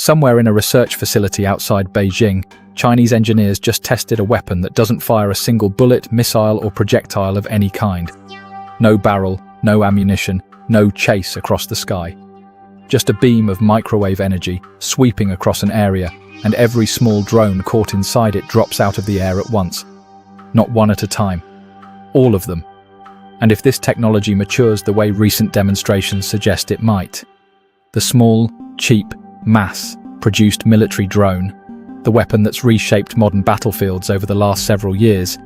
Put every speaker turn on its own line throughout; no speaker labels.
Somewhere in a research facility outside Beijing, Chinese engineers just tested a weapon that doesn't fire a single bullet, missile, or projectile of any kind. No barrel, no ammunition, no chase across the sky. Just a beam of microwave energy sweeping across an area, and every small drone caught inside it drops out of the air at once. Not one at a time. All of them. And if this technology matures the way recent demonstrations suggest it might, the small, cheap, mass-produced military drone, the weapon that's reshaped modern battlefields over the last several years,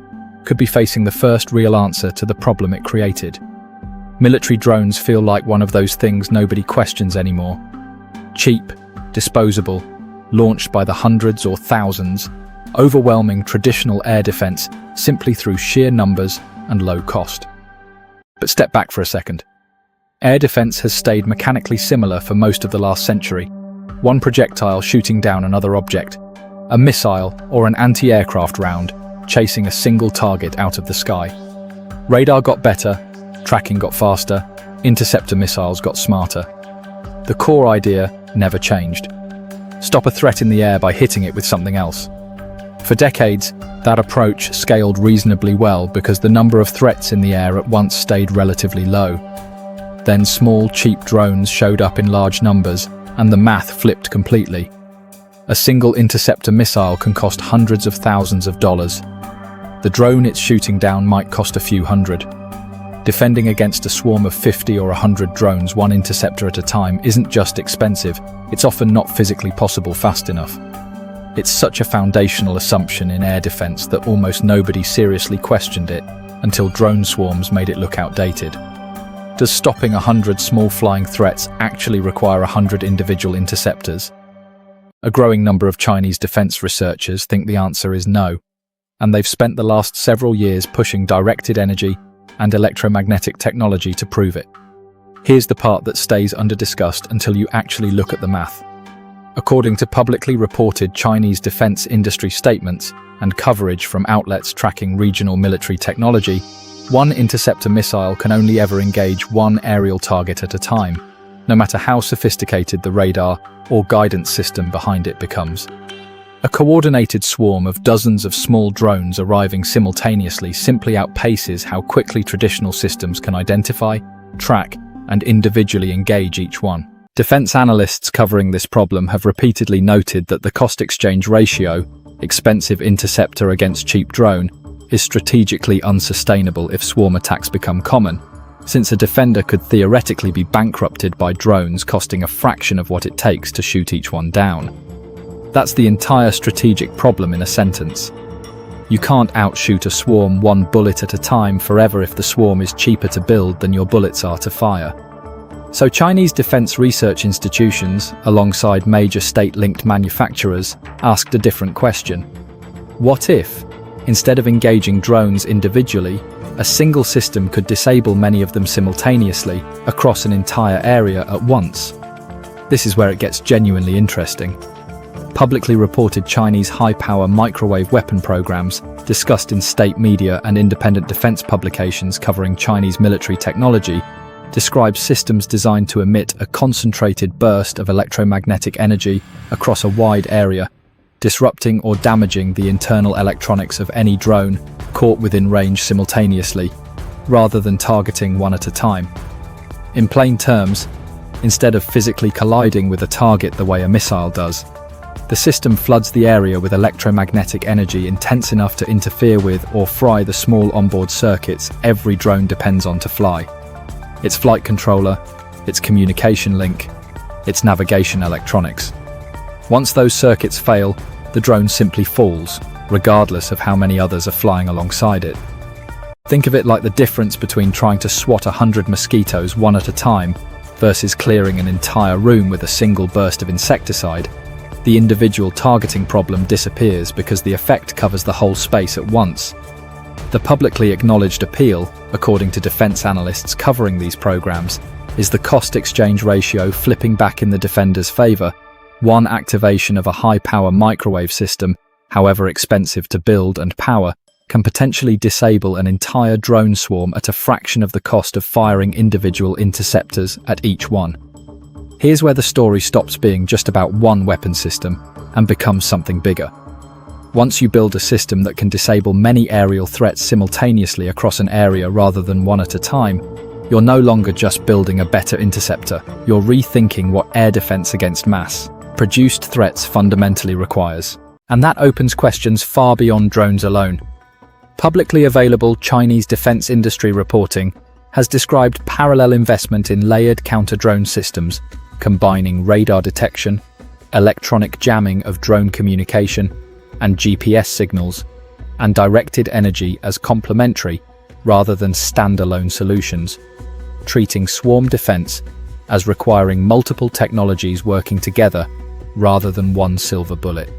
could be facing the first real answer to the problem it created. Military drones feel like one of those things nobody questions anymore. Cheap, disposable, launched by the hundreds or thousands, overwhelming traditional air defense simply through sheer numbers and low cost. But step back for a second. Air defense has stayed mechanically similar for most of the last century. One projectile shooting down another object, a missile or an anti-aircraft round chasing a single target out of the sky. Radar got better, tracking got faster, interceptor missiles got smarter. The core idea never changed. Stop a threat in the air by hitting it with something else. For decades, that approach scaled reasonably well because the number of threats in the air at once stayed relatively low. Then small, cheap drones showed up in large numbers, and the math flipped completely. A single interceptor missile can cost hundreds of thousands of dollars. The drone it's shooting down might cost a few hundred. Defending against a swarm of 50 or 100 drones, one interceptor at a time, isn't just expensive, it's often not physically possible fast enough. It's such a foundational assumption in air defense that almost nobody seriously questioned it until drone swarms made it look outdated. Does stopping 100 small flying threats actually require 100 individual interceptors? A growing number of Chinese defense researchers think the answer is no, and they've spent the last several years pushing directed energy and electromagnetic technology to prove it. Here's the part that stays under-discussed until you actually look at the math. According to publicly reported Chinese defense industry statements and coverage from outlets tracking regional military technology, one interceptor missile can only ever engage one aerial target at a time, no matter how sophisticated the radar or guidance system behind it becomes. A coordinated swarm of dozens of small drones arriving simultaneously simply outpaces how quickly traditional systems can identify, track, and individually engage each one. Defense analysts covering this problem have repeatedly noted that the cost-exchange ratio, expensive interceptor against cheap drone, is strategically unsustainable if swarm attacks become common, since a defender could theoretically be bankrupted by drones costing a fraction of what it takes to shoot each one down. That's the entire strategic problem in a sentence. You can't outshoot a swarm one bullet at a time forever if the swarm is cheaper to build than your bullets are to fire. So Chinese defense research institutions, alongside major state-linked manufacturers, asked a different question. What if, instead of engaging drones individually, a single system could disable many of them simultaneously across an entire area at once? This is where it gets genuinely interesting. Publicly reported Chinese high-power microwave weapon programs, discussed in state media and independent defense publications covering Chinese military technology, describe systems designed to emit a concentrated burst of electromagnetic energy across a wide area, disrupting or damaging the internal electronics of any drone caught within range simultaneously, rather than targeting one at a time. In plain terms, instead of physically colliding with a target the way a missile does, the system floods the area with electromagnetic energy intense enough to interfere with or fry the small onboard circuits every drone depends on to fly. Its flight controller, its communication link, its navigation electronics. Once those circuits fail, the drone simply falls, regardless of how many others are flying alongside it. Think of it like the difference between trying to swat 100 mosquitoes one at a time versus clearing an entire room with a single burst of insecticide. The individual targeting problem disappears because the effect covers the whole space at once. The publicly acknowledged appeal, according to defense analysts covering these programs, is the cost-exchange ratio flipping back in the defender's favor. One activation of a high-power microwave system, however expensive to build and power, can potentially disable an entire drone swarm at a fraction of the cost of firing individual interceptors at each one. Here's where the story stops being just about one weapon system and becomes something bigger. Once you build a system that can disable many aerial threats simultaneously across an area rather than one at a time, you're no longer just building a better interceptor, you're rethinking what air defense against mass-produced threats fundamentally requires. And that opens questions far beyond drones alone. Publicly available Chinese defense industry reporting has described parallel investment in layered counter-drone systems, combining radar detection, electronic jamming of drone communication, and GPS signals, and directed energy as complementary rather than standalone solutions, treating swarm defense as requiring multiple technologies working together rather than one silver bullet.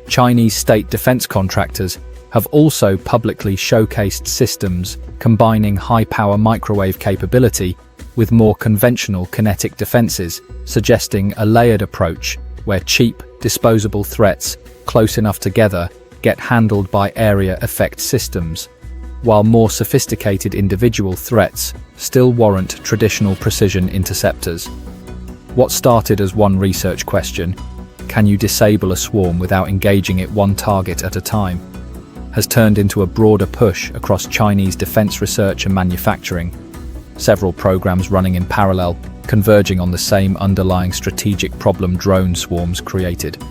Chinese state defense contractors have also publicly showcased systems combining high-power microwave capability with more conventional kinetic defenses, suggesting a layered approach where cheap, disposable threats close enough together get handled by area effect systems, while more sophisticated individual threats still warrant traditional precision interceptors. What started as one research question, can you disable a swarm without engaging it one target at a time, has turned into a broader push across Chinese defense research and manufacturing, several programs running in parallel, converging on the same underlying strategic problem drone swarms created.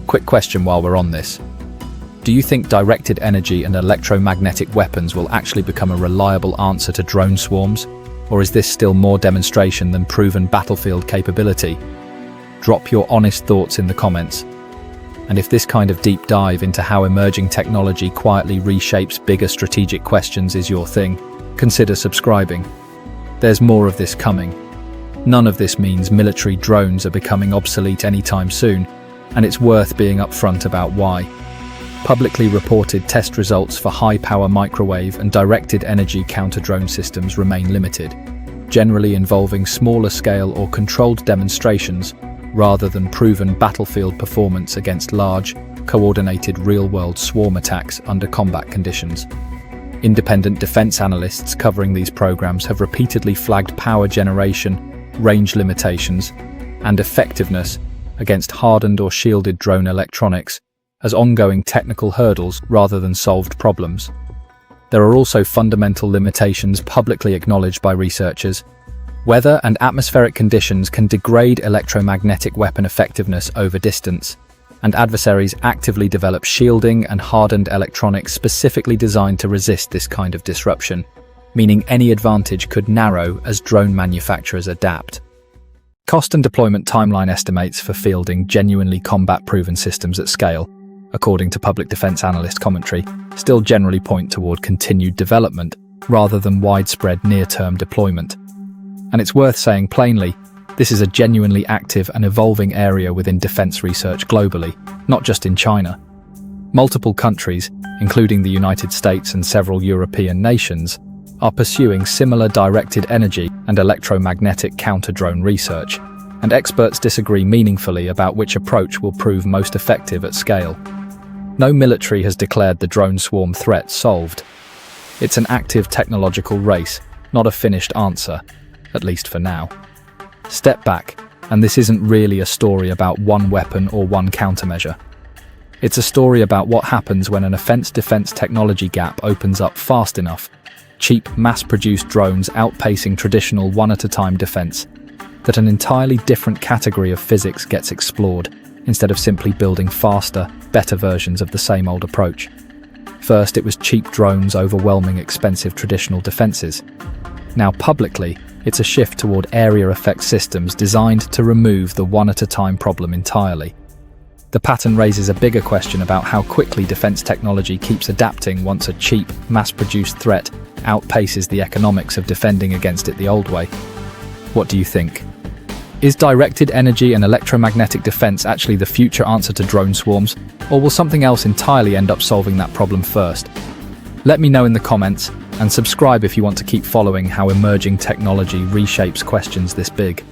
Quick question while we're on this. Do you think directed energy and electromagnetic weapons will actually become a reliable answer to drone swarms? Or is this still more demonstration than proven battlefield capability? Drop your honest thoughts in the comments. And if this kind of deep dive into how emerging technology quietly reshapes bigger strategic questions is your thing, consider subscribing. There's more of this coming. None of this means military drones are becoming obsolete anytime soon, and it's worth being upfront about why. Publicly reported test results for high-power microwave and directed energy counter-drone systems remain limited, generally involving smaller-scale or controlled demonstrations rather than proven battlefield performance against large, coordinated real-world swarm attacks under combat conditions. Independent defense analysts covering these programs have repeatedly flagged power generation, range limitations, and effectiveness against hardened or shielded drone electronics as ongoing technical hurdles rather than solved problems. There are also fundamental limitations publicly acknowledged by researchers. Weather and atmospheric conditions can degrade electromagnetic weapon effectiveness over distance, and adversaries actively develop shielding and hardened electronics specifically designed to resist this kind of disruption, meaning any advantage could narrow as drone manufacturers adapt. Cost and deployment timeline estimates for fielding genuinely combat-proven systems at scale, according to public defense analyst commentary, still generally point toward continued development rather than widespread near-term deployment. And it's worth saying plainly, this is a genuinely active and evolving area within defense research globally, not just in China. Multiple countries, including the United States and several European nations, are pursuing similar directed energy and electromagnetic counter-drone research, and experts disagree meaningfully about which approach will prove most effective at scale. No military has declared the drone swarm threat solved. It's an active technological race, not a finished answer, at least for now. Step back, and this isn't really a story about one weapon or one countermeasure. It's a story about what happens when an offense-defense technology gap opens up fast enough, cheap, mass-produced drones outpacing traditional one-at-a-time defense, that an entirely different category of physics gets explored, instead of simply building faster, better versions of the same old approach. First, it was cheap drones overwhelming expensive traditional defenses. Now publicly, it's a shift toward area effect systems designed to remove the one-at-a-time problem entirely. The pattern raises a bigger question about how quickly defense technology keeps adapting once a cheap, mass-produced threat outpaces the economics of defending against it the old way. What do you think? Is directed energy and electromagnetic defense actually the future answer to drone swarms, or will something else entirely end up solving that problem first? Let me know in the comments, and subscribe if you want to keep following how emerging technology reshapes questions this big.